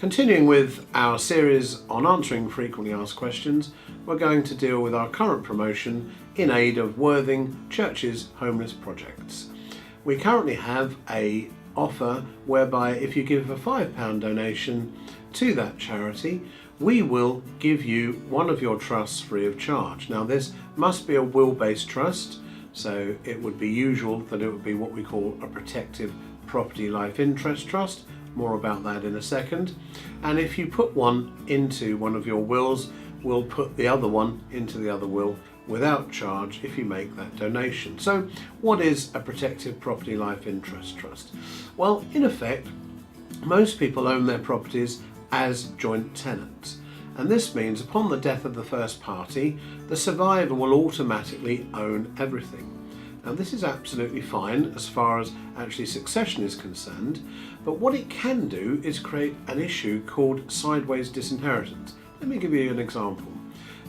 Continuing with our series on answering frequently asked questions, we're going to deal with our current promotion in aid of Worthing Church's homeless projects. We currently have an offer whereby if you give a £5 donation to that charity, we will give you one of your trusts free of charge. Now this must be a will-based trust, so it would be usual that it would be what we call a protective property life interest trust. More about that in a second. And if you put one into one of your wills, we'll put the other one into the other will without charge if you make that donation. So what is a protective property life interest trust? Well, in effect, most people own their properties as joint tenants. And this means upon the death of the first party, the survivor will automatically own everything. Now this is absolutely fine as far as actually succession is concerned, but what it can do is create an issue called sideways disinheritance. Let me give you an example.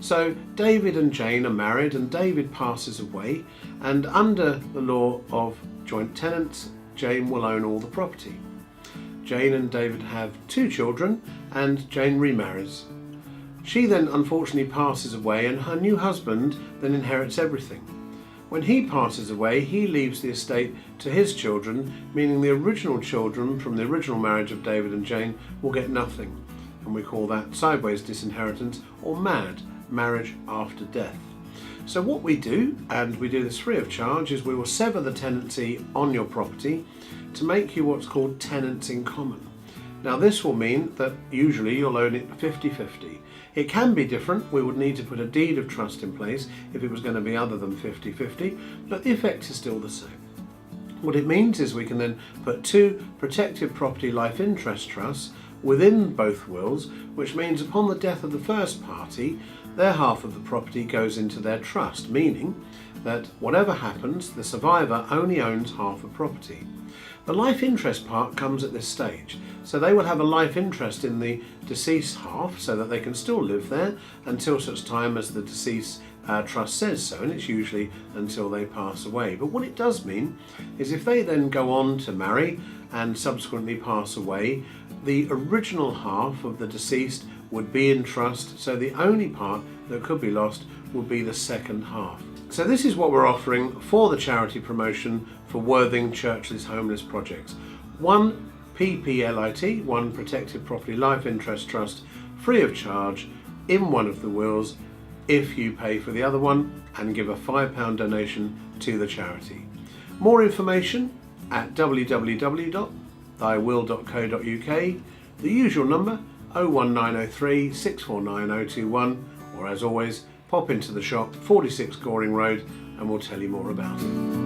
So David and Jane are married and David passes away, and under the law of joint tenants, Jane will own all the property. Jane and David have 2 children and Jane remarries. She then unfortunately passes away and her new husband then inherits everything. When he passes away, he leaves the estate to his children, meaning the original children from the original marriage of David and Jane will get nothing. And we call that sideways disinheritance or MAD, marriage after death. So what we do, and we do this free of charge, is we will sever the tenancy on your property to make you what's called tenants in common. Now this will mean that usually you'll own it 50-50. It can be different. We would need to put a deed of trust in place if it was going to be other than 50-50, but the effect is still the same. What it means is we can then put 2 protected property life interest trusts within both wills, which means upon the death of the first party, their half of the property goes into their trust, meaning that whatever happens, the survivor only owns half the property. The life interest part comes at this stage, so they will have a life interest in the deceased half so that they can still live there until such time as the deceased trust says so, and it's usually until they pass away. But what it does mean is if they then go on to marry and subsequently pass away, the original half of the deceased would be in trust, so the only part that could be lost would be the second half. So this is what we're offering for the charity promotion for Worthing Church's homeless projects. 1 PPLIT, 1 Protected Property Life Interest Trust, free of charge in one of the wills if you pay for the other one and give a £5 donation to the charity. More information at www.thywill.co.uk, the usual number 01903 649 021, or as always, pop into the shop, 46 Goring Road, and we'll tell you more about it.